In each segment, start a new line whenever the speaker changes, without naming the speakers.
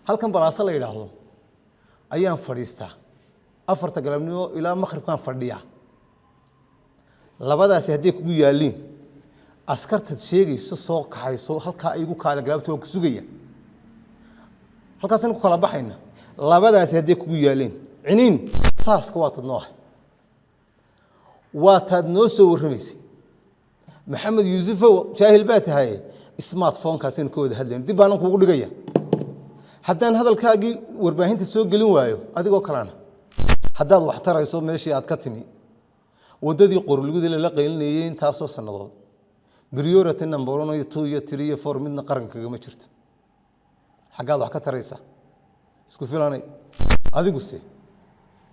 halkan balaasa la yiraahdo ayaan fadhiistaa afarta galabnimo ilaa maqribkan fadhiya labadaas haddii kugu yaaliin askarta sheegayso soo kaxayso halka ay igu kaala galabto ku sugaya halkaas ku kala baxayna labadaas haddii kugu yaaliin ciniin saaska waa tad noo soo warramaysi maxamed yuusuf jaahil baa tahay smartphone kaasina ka wada hadleen dib baan kuugu dhigaya haddaan hadalkaagii warbaahinta soo gelin waayo adigoo kalena haddaad wax tarayso meeshii aad ka timi wadadii qorligudii la qaylinayay intaasoo sanadood priority number 1 iyo 2 iyo 3 iyo 4 midna qaranka kaga ma jirto xagaad wax ka taraysa isku filanay adigu si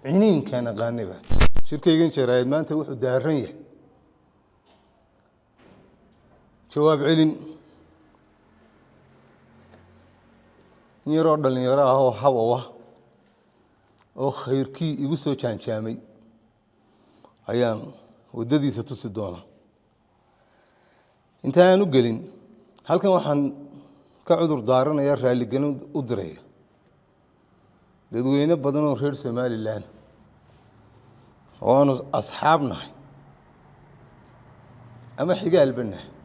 ciniin kana qaaniba shirkaygan jeerayd maanta wuxuu daaran yahay jawaab celin yaro dhalinyaro ah oo hawa oo khayrkii igu soo jaanjaamay ayaan wadadiisa tusi doona intaan u gelin halkan waxaan ka cudur daaranayaa raali gelin u diray dadweyne badan oo reer Soomaaliland oo asxaabnahay ama xigaal banahay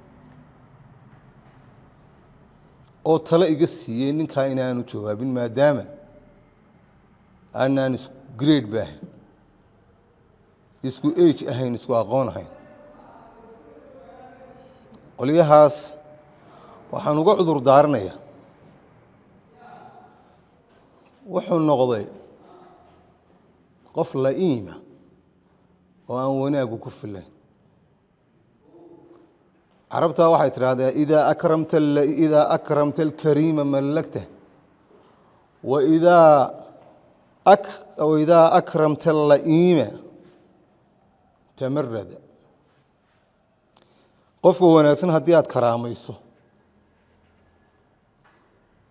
oo tala iga siiyay ninka inaanu jawaabin maadaama aanan grade baahan isku age ahayn isku aqoon ahayn qoliyahaas waxaan uga cudur daaranayaa wuxuu noqday qof la'iima oo aan wanaagu ku filayn عربتها واحد هذا إذا أكرمت الكريم ملكته وإذا أكرمت اللئيم تمرد قفوا وناكسن هديات كراميسو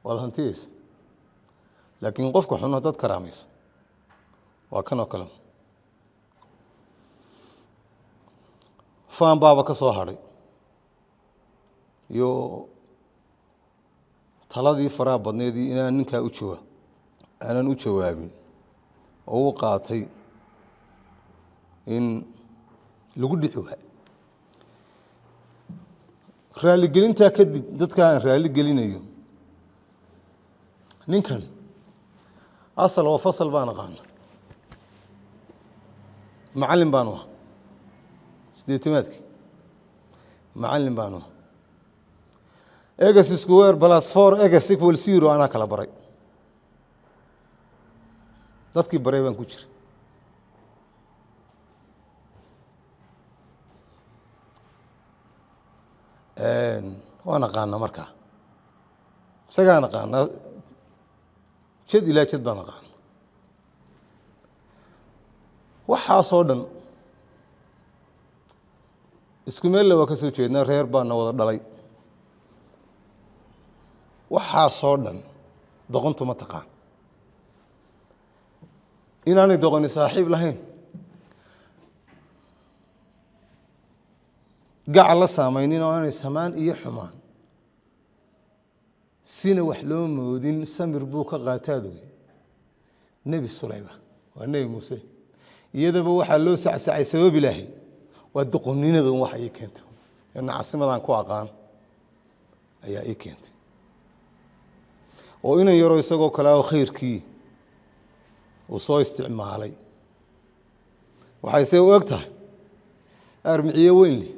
والهنتيس لكن قفوا حنا هدات كراميس وكانوا كلام فان بابا كصهري yo taladii faraha badneedii inaan ninka u jawaabin oo uu qaatay in lagu dhici waay raali gelinta kadib dadka aan raali gelinayo ninkan asal oo fasal baan aqaan macallin baan waa sideetimaadkii macallin baan waa X square plus 4 x equal 0 ana kala baray dadkii baray baan ku jiray وانا قانا مركا سجانا قانا جد إلى جد بنا قانا وحاصودن اسكمل وكسو جينا رير بنا وضع دلي وحاصودن دقنتو متقان إن أنا دقني صاحب لهين قاع سامينين وأنا سمان إيه حمان سين وحلوم ودين سمر بوك قاتادو نبي سليمان والنبي موسى يدبوا حلو سع سبب الله والدقنين ذو وحي كنت إن عاصمة عن كواقان أي أي كنت وإن يرى يسقوا كلاه خير كي وصو استعمالي وحيسوي وقتها أرمعيه وين لي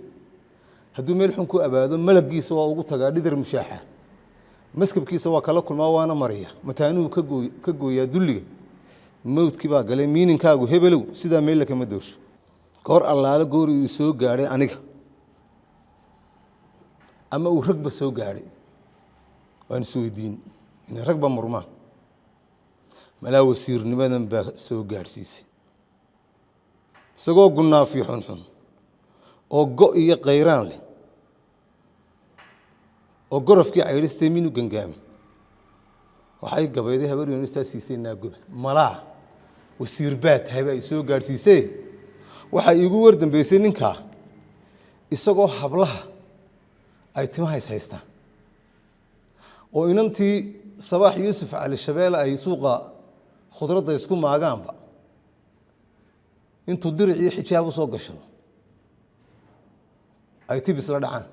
هدو ملحن كو أبادو ملقيس waa ugu tagaa dhidar mushaaxa maskabkiisa waa kala kulmaa waana mariya mataanuu ka gooyaa dulliga mawdkii baa galay miininkaagu hebelow sidaa meel kama doorsho goor allaale goor uu soo gaaray aniga ama uu ragba soo gaaray waan soo diin in ragba murmaan malaa wasiirnimadan baa soo gaarsiisay isagoo gunnaa fi xunxun oo go iyo qayraan leh oo gorofkii cayristay minu gangaami waxay gabayday habar yoonista siisay naagoba malaa wasiir baad hayba ay soo gaarsiisay waxa iigu war dambeysay ninka isagoo hablaha ay timaha haystaan oo inantii صباح يوسف على الشباب أي سوق خضرة يسكن مع جنبه انتو درعي حجاب وسوق الشغل أي تبي سلدعان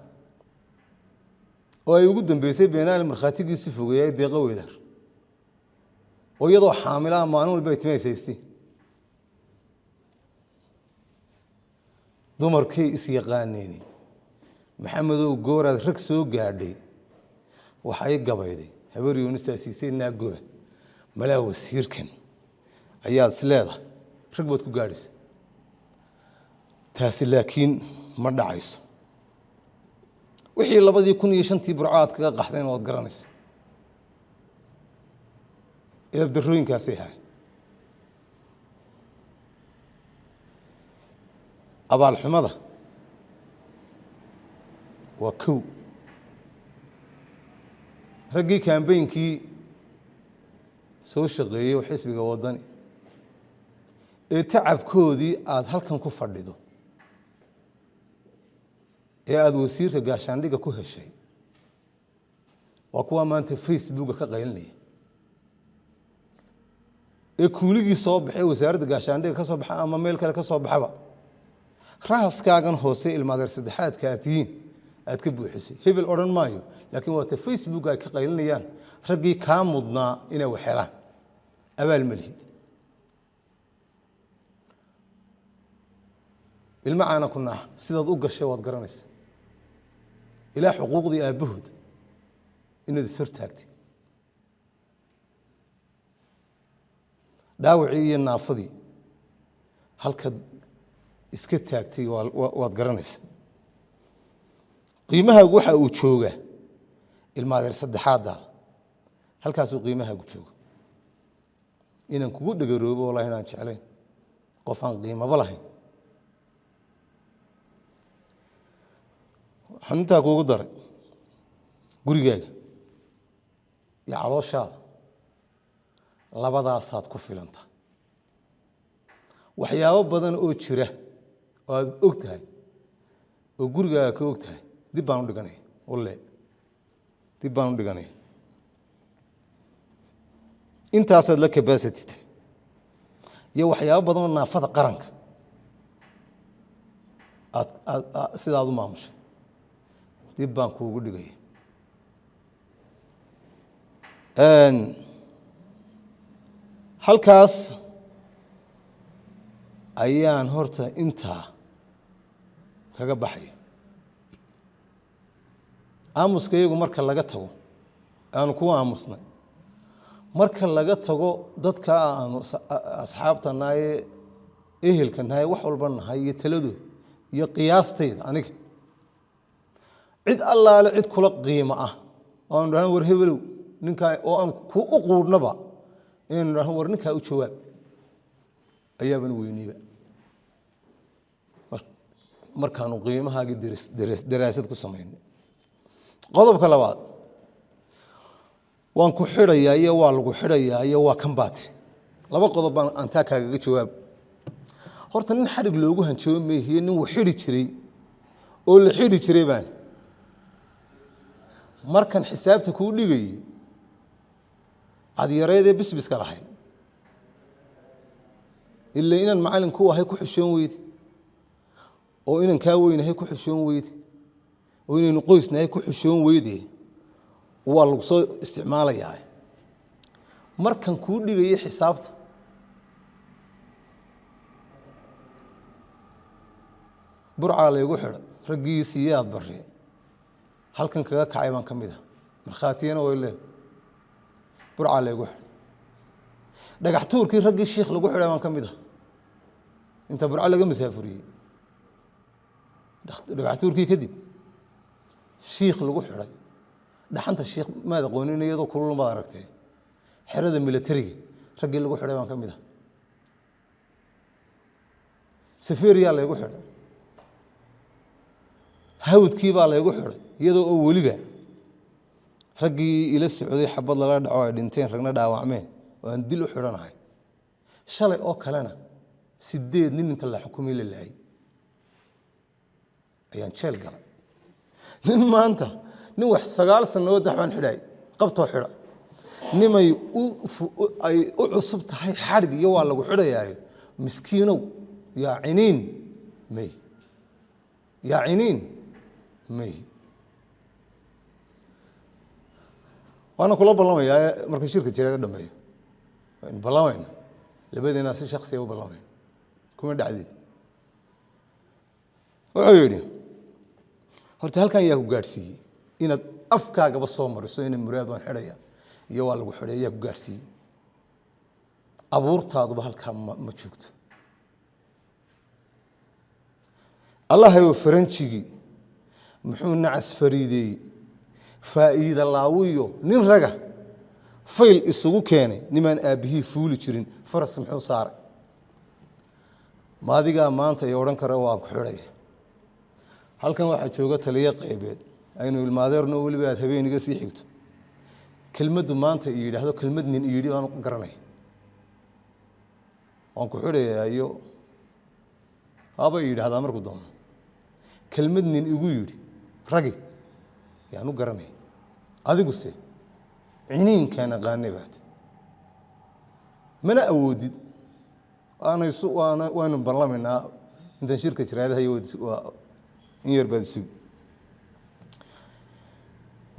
oo ay ugu dambeysay beenaal markhaatigiisa fogeeyay deeqo weedar oo iyadoo xaamila maalin walba ay timaysay dumarkii is yaqaaneen maxamedow gooraad rag soo gaadhay waxay gabayday habar yoonistaasiisay naagoba malaa wasiirkan ayaad isleedahay rag baad ku gaadhisay taasi laakiin ma dhacayso wixii 2005 burcaad kaga qaxdeen oo garanaysa ee darooyinkaasi hay abaal xumada waa kow raggii campaign-kii soo shaqeeyay xisbiga wadani ee tacabkoodii aad halkan ku fadhido ee aad wasiirka gaashaandhiga ku heshay waa kuwa maanta Facebook ka qaylinaya ee kuuligii soo baxay wasaaradda gaashaandhiga ka soo baxay ama meel kale ka soo baxaba raaskaagan hoose ilmaadeer saddexaadka atiin aad ka buuxisay hebel oran maayo laakiin waa Facebook ay ka qaylinayaan raggii ka mudnaa inay waxeelaan abaal malhid ilmaana kuna sidaad u gashay waad garanaysaa ilaa xuquuqdii aabahood inaad soo taagtay dhaawacii iyo naafadii halka iska taagtay waad garanaysaa qiimaha waxa uu jooga ilmaadeer saddexaada halkaas uu qiimaha ku joogo inaan kugu dhagaroobo wallahi inaan jeclayn qof aan qiimaba lahayn xanta kugu daray gurigaaga iyo calooshaada labadaasaad ku filanta waxyaabo badan oo jira oo aad ogtahay oo gurigaaga ka ogtahay dib baan u dhiganay walle dib baan u dhiganay intaasaad la capacity iyo waxyaabo badan oo naafada qaranka aad sidaad u maamushay dib baan kuugu dhigay halkaas ayaan horta intaa kaga baxay aamuskaygu marka laga tago aanu ku aamusnay marka laga tago dadka aanu asxaabtanaay ehelkanaay wax walba nahay iyo taladood iyo qiyaastayda aniga cid allaale cid kula qiimo ah oo aan war hebelow ninka oo aan ku u quudnaba in war ninka u jawaab ayaaban weynayba markaanu qiimahaagi daraasad ku sameeyay qodobka labaad waan ku xirayaa iyo waa lagu xirayaa iyo waa kan baati laba qodob baan anta kaaga jawaab horta nin xarig loogu hanjooy meeyay nin wax xiri jiray oo la xiri jiray baan markan xisaabta ku dhigay ad yareeyay bisbiska lahayd illa inaan macallin ku ahay ku xishoon weyd oo inaan ka weynahay ku xishoon weyd oo inaan qoysnahay ku xishoon weydii waa lagu soo isticmaalayaa markan ku dhigay xisaabta burca leegu xidhay ragiisiyaad barre halkan kaga kacay baan kamid ah markhaatiyana way leeyahay burca leegu xidhay dhagax tuurkii ragii sheekh lagu xidhay baan kamid ah inta burca laga masaafuriyay dhagax tuurkii kadib sheekh lagu xidhay dhaxanta sheekh maad aqoonin iyadoo kulul ma aragtay xerada militariga ragii lagu xidhay baan kamid ah safariya lagu xidhay hawdkii baa lagu xidhay iyadoo oo waliba ragii ila socday xabad lala dhaco ay dhinteen ragna dhaawacmeen oo aan dil u xidhanahay shalay oo kalena 8 nin inta la xukumay la laayay ayaan jeel galay nin maanta nin wax 9 sano daxban xidhay qabto xidha nimay ay u cusub tahay xadhig iyo waa lagu xidhayaa miskiinow yaa ciniin may yaa ciniin may waana kula ballamayaa marka shirka jireeda dhameeyo waan ballamayna labadeena si shakhsi ah u ballamay kuma dhacdid wuxuu yidhi horta halkan yaa ku gaadhsiiyey inaad afkaagaba soo mariso inay muraad waan xidhaya iyo waa lagu xidhay yaa ku gaadhsiiyey abuurtaaduba halkaa ma joogto allah ayuu faranjigii muxuu nacas fariideeyey faa'iida laawiyo nin raga fayl isugu keenay nimaan aabbihii fuuli jirin faras muxuu saaray maadigaa maanta iyo odhan kara waan ku xidhaya halkan waxaa jooga taliyo qaybeed aynu ilmaadeerno weliba aad habeeniga sii xigto kelmaddu maanta ii yidhaahdo kelmad nin ii yidhi baan garanaya waan ku xidhayaa iyo haba ii yidhaahdaa markuu doono kelmad nin igu yidhi ragi yaan u garanaya adiguse ciniinkaan aqaanay baad mana awoodid waanu ballamaynaa intaan shirka jiraadaha iyo in yar baad isugi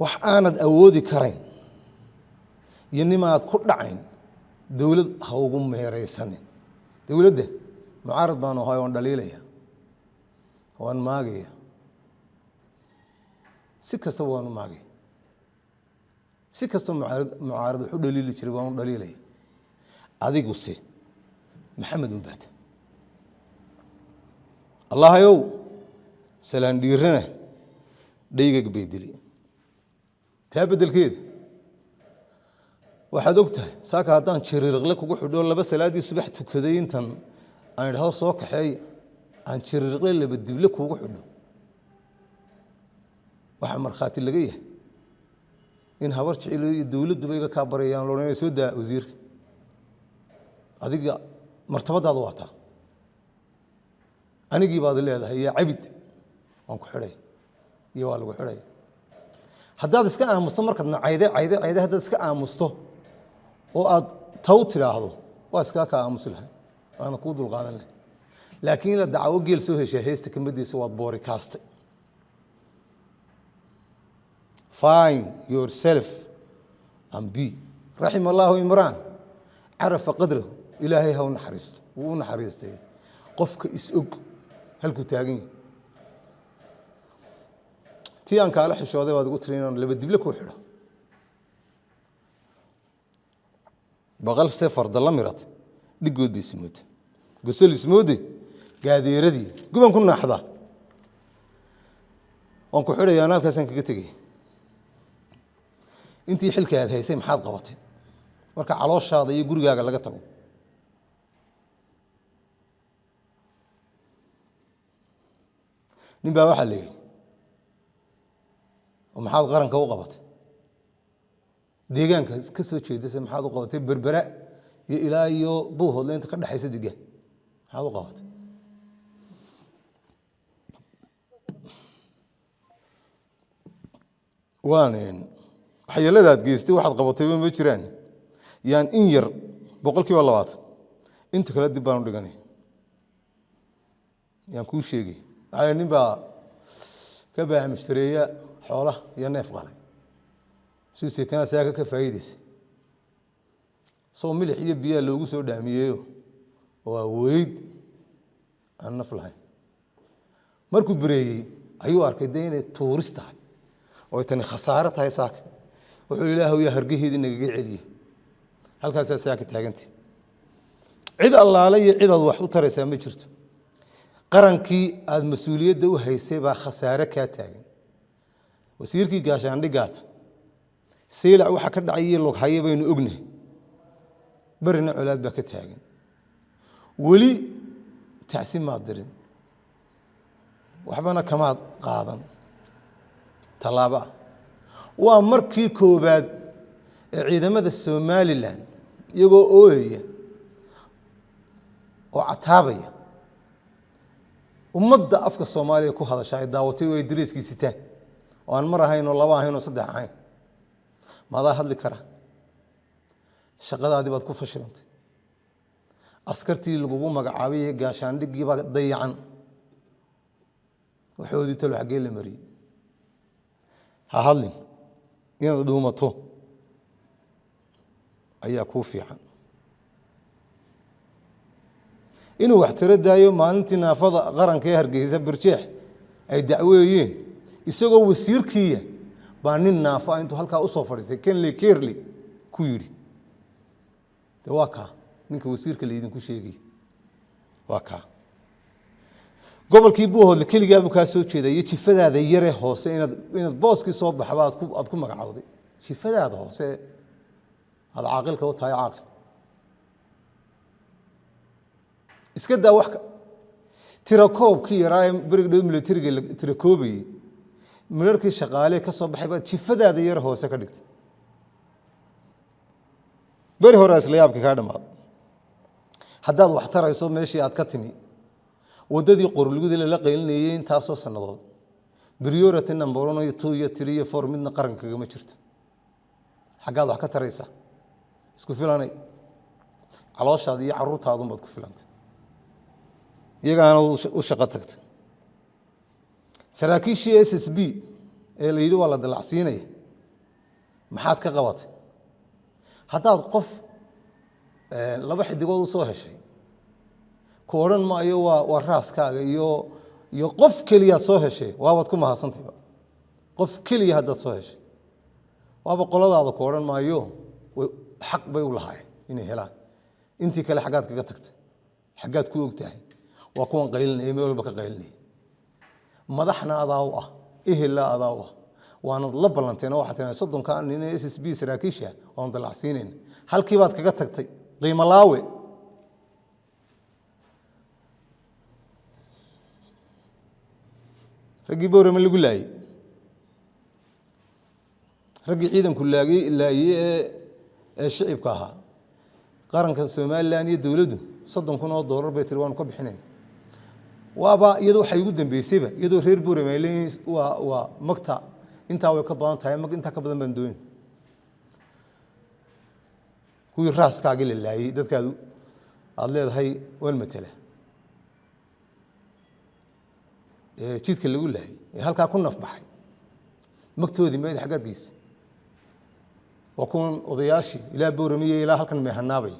wax aanad awoodi karayn iyo nimaad ku dhacayn dowlad ha ugu meeraysanin dowladda mucaarad baanu ahay waan dhaliilaya waan maagaya si kastaba waanu maagaya si kastoo mucaarad wuxu dhaliili jiray waanu dhaliilaya adiguse maxamed unbaata allahayow salaan dhiirana dhaygag bay dili taa beddelkeeda waxaad og tahay saaka haddaan jiriiriqle kugu xidho laba salaaddii subax tukaday intan aan idhahdo soo kaxeeya aan jiriiriqle laba dible kuugu xidho waxaa markhaati laga yahay in habar jecel iyo dowladduba iga kaa barayaan loodhanaya soo daa wasiirka adiga martabadaada waa taa anigii baad leedahay yaa cabid waan ku xidhay iyo waa lagu xidhay haddaad iska aamusto markaadna cayde haddaad iska aamusto oo aad taw tidhaahdo waa iskaa kaa aamusi lahay waana kuu dulqaadan lahay laakiin ila dacwo geel soo heshaa heesta kamadiisa waad boori kaastay find yourself and be raxima allahu imraan carafa qadrahu ilaahay ha u naxariisto wuu u naxariistay qofka is-og halkuu taagan yahay tii aan kaala xishooday baad ugu tiri inaan laba dible kuu xidho baqal see farda la mirata dhigood bay ismoodta gosol ismoode gaadeeradii guban ku naaxda waan ku xidhaya aan halkaasaan kaga tegay intii xilka aad haysay maxaad qabatay marka calooshaada iyo gurigaaga laga tago nin baa waxaa la yidhi oo maxaad qaranka u qabatay deegaanka ka soo jeedase maxaad u qabatay berbera iyo ilaa iyo buuhoodle inta ka dhexaysa degaan maxaad u qabatay waan waxyeeladaad geystay waxaad qabatay ma jiraan yaan in yar 20% inta kale dib baan u dhiganay yaan kuu sheegay waxaa nin baa ka baax mushtareeya xoolaha iyo neef qalay suusi kana saaga ka faa'iideysay soo milix iyo biyo loogu soo dhaamiyeeyo waa weyd aan naf lahayn markuu bireeyay ayuu arkay inay tourist tahay oo tan khasaaro tahay saaka wuxuu ilaahay yaa hargeheedii nagaga celiyay halkaas saaka taagantay cid allaale iyo cid aad wax u taraysaa ma jirto qarankii aad mas'uuliyadda u haysay baa khasaare ka taagan wasiirkii gaashaandhigaata seelac waxa ka dhacay log haye baynu ognahay barina culaad baa ka taagan wali tacsiim ma dirin waxbana kama qaadan talaaba waa markii koobaad ee ciidamada Soomaaliland iyagoo ooyaya oo cataabaya ummadda afka Soomaaliya ku hadashay ay daawatay oo ay diriiskii sitaan oo aan mar ahayn oo laba ahayn oo saddex ahayn maada hadli kara shaqadaadii baad ku fashilantay askartii lagugu magacaabay gaashaandhigii baa dayacan waxoodii talo xagee la mariyay ha hadlin inaad dhuumato ayaa kuu fiican inuu wax tiro daayo maalintii naafada qaranka ee Hargeysa Birjeex ay dacweeyeen isagoo wasiirkiiya baa nin naafa intuu halkaa u soo fadhiistay Kenley Kerley ku yiri waa ka ninka wasiirka la idinku sheegay waa ka gobolkii Buuhoodle kaliya buu ka soo jeeday jifadaada yare hoose inaad booskii soo baxba aad ku magacawday jifadaada hoose hada caaqilka oo tahay caaqil iska daa wax tira koobkii yaraa bariga militariga tira koobay markii shaqaale ka soo baxay baad jifadaada yare hoose ka dhigtay bari hore isla yaabka ka dhamaad haddaad wax tarayso meeshii aad ka timi wadadii qorlugada la qeylinayay intaasoo sanadood priority number 1 iyo 2 iyo 3 iyo 4 midna qaranka ma jirto xagaad wax ka taraysa isku filanay calooshaada iyo caruurtaadu baad ku filantay iyagaana u shaqo tagtay saraakiishii SSB ee la yiri waa la dalacsiinaya maxaad ka qabatay haddaad qof laba xidigood u soo heshay ku oran maayo waa raaskaaga iyo qof kaliya soo heshay waabad ku mahadsantahay qof kaliya haddaad soo heshay waaba qoladaada ku oran maayo xaq bay u lahaayeen inay helaan intii kale xagaad kaga tagtay xagaad ku ogtahay waa kuwan qaylinay meel walba ka qaylinay madaxna adaa u ah ehla adaa u ah waana la balanteena waxa taan 30 ka nin SSB saraakiisha oo dalacsiineen halkii baad kaga tagtay qiimo laawe ragii boorama lagu laayay ragii ciidanku laayay ee shicibka ahaa qaranka Soomaaliland iyo dawladdu $30,000 bay tiri waan ka bixineen waaba iyadoo waxay ugu dambeysayba iyadoo reer boorama waa magta intaa way ka badan tahay inta ka badan baan doon kuwii raaskaagii la laayay dadkaadu aad leedahay wal matala jidka lagu laayay halka ku naf baxay magtoodii meed xagaadgiis waa kuwan odayaashii ilaa booramiye ilaa halkan meehanaabay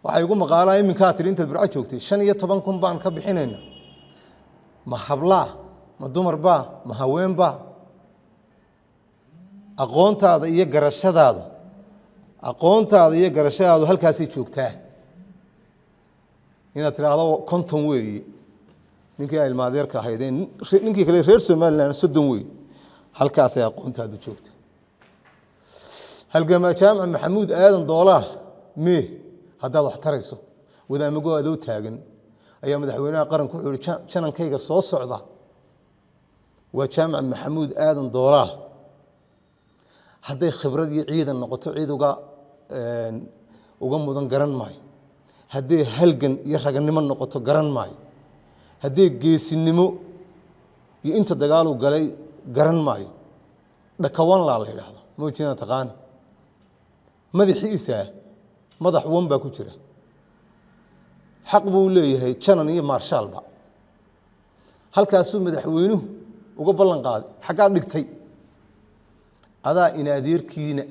waxay ugu maqaalaa iminka tirinta burco joogtay 15,000 baan ka bixinayna ma habla ma dumar ba ma haween ba aqoontaada iyo garashadaadu halkaas ay joogtaa inaad tiraahdo konton weeye ninkii ay ilmaadeerka ahaydeen ninkii kale reer Soomaaliland 30 weeye halkaas ay aqoontaadu joogtaa halgama jaamac maxamuud aadan doolaar mee haddaad wax tarayso wadaamago adoo taagan ayaa madaxweynaha qaranku wuxuu yiri janankayga soo socda waa jaamac maxamuud aadan doolaar hadday khibrad iyo ciidan noqoto ciid uga mudan garan maayo hadday halgan iyo raganimo noqoto garan maayo hadday geesinimo iyo inta dagaal uu galay garan maayo dhakawan la yiraahdo moojina taqaan madaxiisa madax wan baa ku jira xaq buu leeyahay janan iyo marshaalba halkaasuu madaxweynuhu uga ballan qaaday xaqaad dhigtay adaa in adeerkiina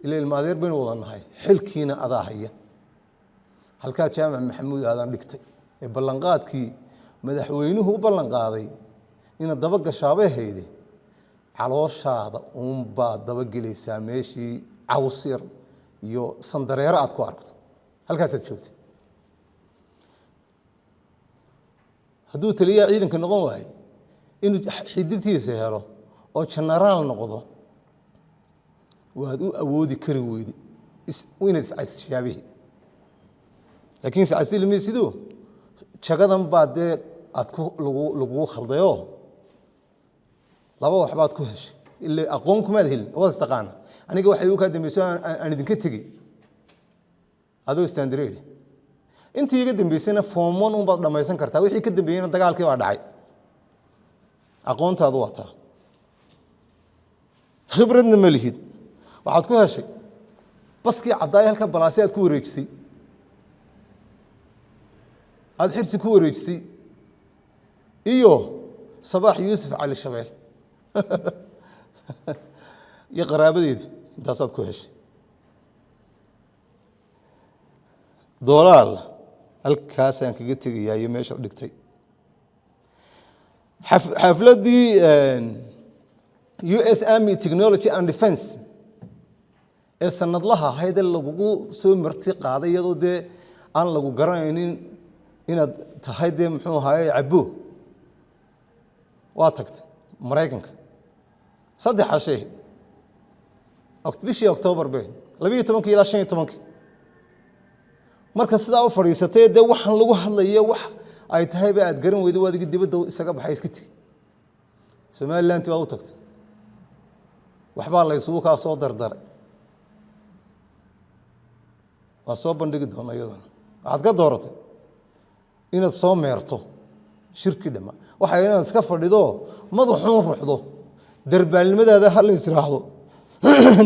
ilaa ilmaadeer baynu wadanahay xilkiina adaa haya halka jaamac maxamuud aadan dhigtay ee ballan qaadkii madaxweynuhu u ballan qaaday in daba gashaabay hayday calooshaada baa daba gelaysaa meeshii cawsir iyo sandareero aad ku aragto halkaas aad joogtay hadduu taliya ciidanka noqon waayo inuu xididtiisa helo oo generaal noqdo waad u awoodi kari weydi inaad iscasishaabihi laakiin iscasilmi sidoo jagadan baa dee aad lagu khaldayo laba waxbaad ku heshay ilaa aqoon kuma helin oo istaqaan aniga waxay u ka dambeysay aan idinka tagay adoo standard intii iga dambeysayna form 1 baad dhamaysan kartaa wixii ka dambeeyayna dagaalkii waa dhacay aqoontaadu wataa khibradna ma lihid waxaad ku heshay baskii caddaay halka balaasi aad ku wareejisay aad xirsi ku wareejisay iyo sabaax yuusuf cali shabeel iyo qaraabadeedii intaasaad ku heshay doolaal halkaasaan kaga tegayaa iyo meesha dhigtay xafladdii US Army Technology and Defense ee sanadlaha ahayd lagugu soo marti qaaday iyadoo dee aan lagu garanaynin inaad tahay dee muxuu ahaayey cabo waa tagtay maraykanka 3 cashay bishii October bay 12 ilaa 15 marka sidaa u fadhiisatay dee waxaan lagu hadlayo wax ay tahay ba aad garan weydo waad dibadda isaga baxay iska tii Somaliland waa u tagtay waxba la isugu ka soo dardaray waa soo bandhigi doona iyadana waxaad ka dooratay inaad soo meerto shirki dhama waxa inaad iska fadhido madaxuun ruuxdo darbaalnimadaada hal israaxdo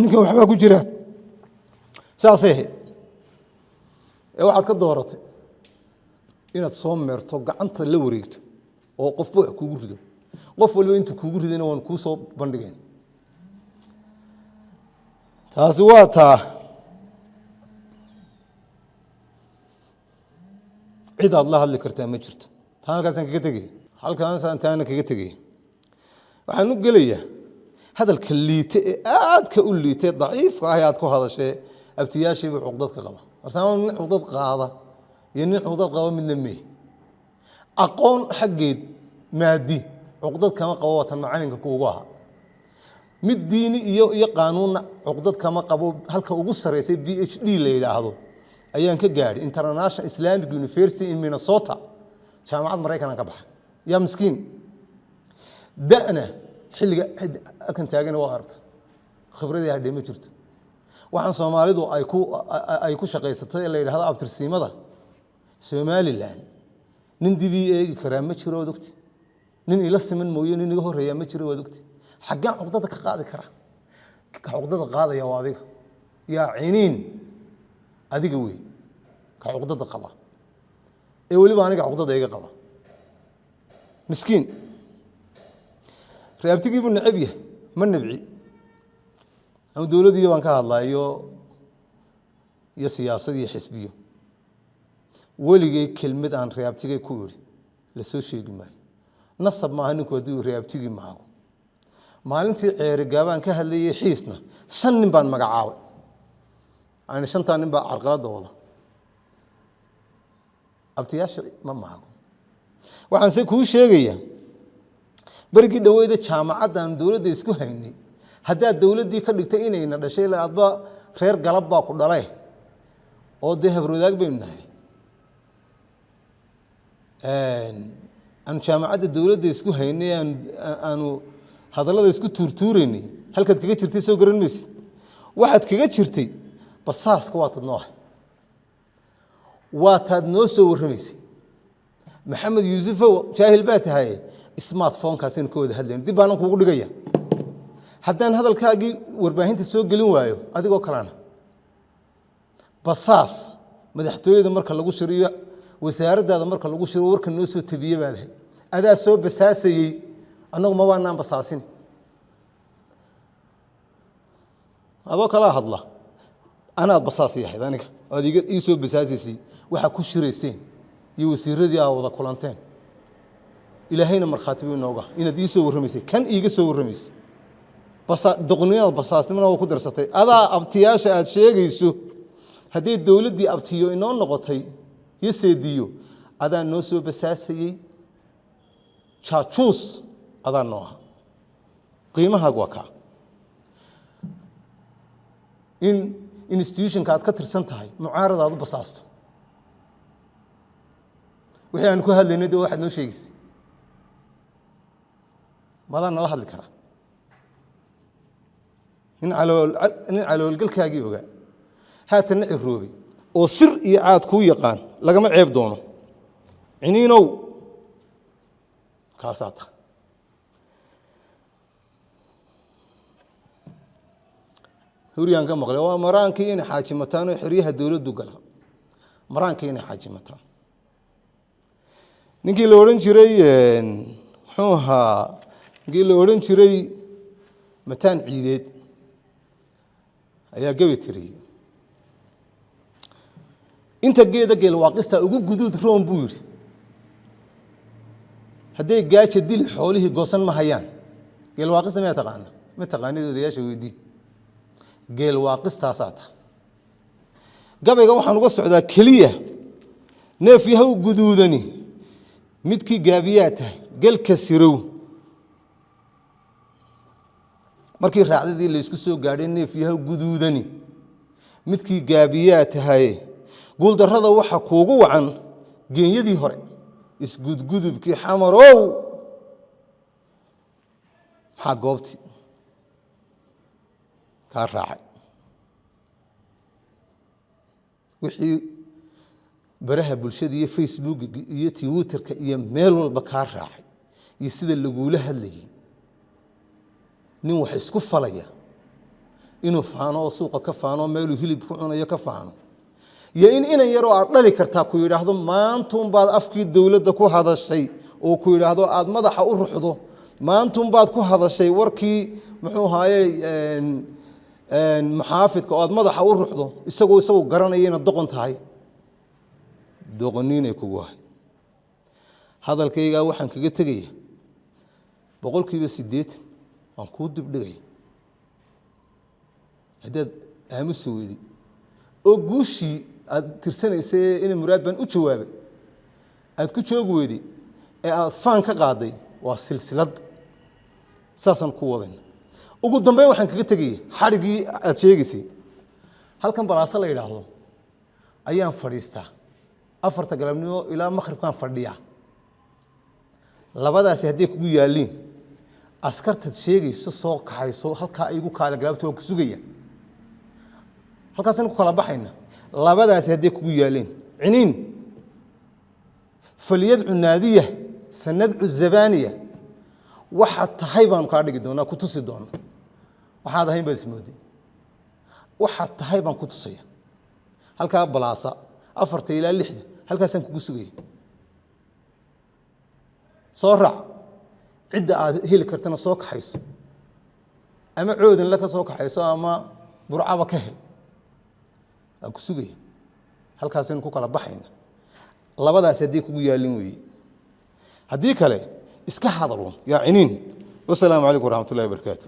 ninka waxba ku jira saasay waxaad ka dooratay inaad soo meerto gacanta la wareegto oo qofba wax kugu rido qof walba intuu kugu ridana waan ku soo bandhigeen taasi waa taa cid aad la hadli kartaa ma jirto taan halkaasaan kaga tegay halkaasaan taana kaga tegay waxaan u gelayaa hadalka liite ee aadka u liite daciifka ah aad ku hadashay abtiyaashiiba xuquuqdadka qaba arsaan nin xuquuqdad qaada iyo nin xuquuqdad qaba midna mee aqoon xaggeed maadi xuquuqdad kama qabo watan macalinka kuugu aha mid diini iyo qaanuun xuquuqdad kama qabo halka ugu sareysay PhD la yiraahdo ayaan ka gaadhay International Islamic University in Minnesota jaamacad Mareykan ka baxay yaa miskiin da'na xilliga kan taagan waa aragta khibradii hadhay ma jirto waxaan Soomaalidu ay ku shaqeysatay la yiraahdo abtirsiimada Somaliland nin dibi eegi karaa ma jiro waqti nin ila siman mooyo nin iga horeeya ma jiro waqti xaggan xuquuqdada ka qaadi kara ka xuquuqdada qaadaya waa adiga yaa ciniin adiga wey ka xuquuqdada qaba ee waliba aniga xuquuqdada iga qaba miskiin reebtigii buu nacab yahay ma nabci ama dawladii baan ka hadlayo iyo siyaasad iyo xisbiyo waligay kelmad aan reebtigay ku yiri la soo sheegi maayo nasab ma ahan ku hadii reebtigii maago maalintii ceeri gaabaan ka hadlayay xiisna 5 nin baan magacaabay aan 5 nin baa carqaladooda abtiyaasha ma maago waxaan se ku sheegaya barigi dhaweeyda jaamacadan dawladda isku haynay hadaa dawladii ka dhigtay inayna dhashay laadba reer galab baa ku dhalay oo de habroodaag beenahay aan jaamacada dawladda isku haynay aanu hadallada isku tuurtuureynay halkaad kaga jirtay soo garan maysid waxaad kaga jirtay basaaska waa tad noo soo warramaysay maxamed yuusuf jaahil baa tahay smartphone kaasina ka wada hadlayno dib baan kuugu dhigaya haddaan hadalkaagii warbaahinta soo gelin waayo adigoo kalena basaas madaxtooyada marka lagu shiriyo wasaaradda marka lagu shiro warka noo soo tabiye baadahay adaa soo basaasayay annagu ma waanaan basaasin adoo kala hadla anaad basaas yahay aniga aad ii soo basaasayay waxa ku shirayseen iyo wasiiradii aa wada kulanteen ilaahayna markhaati buu nooga inaad ii soo warramaysay kan iiga soo warramaysay doqoniyada basaasnimada waa ku darsatay adaa abtiyaasha aad sheegayso haddii dawladdii abtiyo inoo noqotay iyo seediyo adaa noo soo basaasayay jaajuus adaa noo aha qiimahaagu waa kaa in institutionka aad ka tirsan tahay mucaarad aad u basaasto wixii aan ku hadlaynay dee waxaad noo sheegaysay madaan nala hadli karaa nin caloolgalkaagii ogaa haatanna ciroobay oo sir iyo caad kuu yaqaan lagama ceeb doono ciniinow kaasaa tahay huriyaan ka maqlay waa maraankii in xaaji mataan oo xiriyaha dawladdu gala maraankii in xaaji mataan ninkii la oran jiray muxuu ahaa ninkii la oran jiray mataan ciideed ayaa gabi tiriyay inta geeda geel waaqista ugu guduud roon buu yiri haday gaajo dil xoolihii goosan ma hayaan geel waaqista ma taqaanid odayaasha weydii geel waaqistaas aata gabayga waxaan uga socdaa kaliya neef yahow guduudani midkii gaabiyaa tahay galka sirow markii raacdadii la isku soo gaadhay neef yahow guduudani midkii gaabiyaa tahay guul darrada waxa kuugu wacan geenyadii hore isgudgudubkii xamarow maxaa goobtii kaa raacay wixii baraha bulshada iyo Facebook iyo Twitterka iyo meel walba kaa raacay iyo sida lagula hadlayay nin wax isku falaya inuu faano suuqa ka faano meel hilib ku cunayo ka faano iyo in yaro aad dhali kartaa ku yiraahdo maantum baad afkii dawladda ku hadashay oo ku yiraahdo aad madaxa u ruxdo maantum baad ku hadashay warkii muxuu haayay maxaafidka oo aad madaxa u ruxdo isagoo garanayna doqon tahay doqoniinay kugu wahay hadalkayga waxaan kaga tagay 80% aan ku dib dhigay hadad aamusi weedi oo guushi aad tirsanaysay in muraad ban u jawaabay aad ku joog weedi ee aad faan ka qaaday waa silsilad saasan ku wadan ugu dambeyn waxaan kaga tagay xarigii aad sheegaysay halkan balaasa la yiraahdo ayaan fadhiistaa 4 galabnimo ilaa maghribkaan fadhiyaa labadaas hadii kugu yaaliin askartad sheegayso soo kaxayso halka ay igu kaala galabtoo ku sugaya halkaas ku kala baxayna labadaas hadii kugu yaaliin ciniin faliyad unaadiya sanad uzabaniya waxa tahay baan ka dhigi doonaa ku tusi doona waxa ahayn baa ismoodi waxa tahay baan ku tusaya halka balaasa 4 ilaa 6 halkaasaan kugu sugay soo raac cid aad heli kartana soo kaxayso ama coodan la ka soo kaxayso ama burcaba ka hel aan ku sugay halkaasaan ku kala baxayna labadaas hadii kugu yaalin weey hadii kale iska hadalo yaa ciniin wassalaamu alaykum wa rahmatullahi wa barakatuh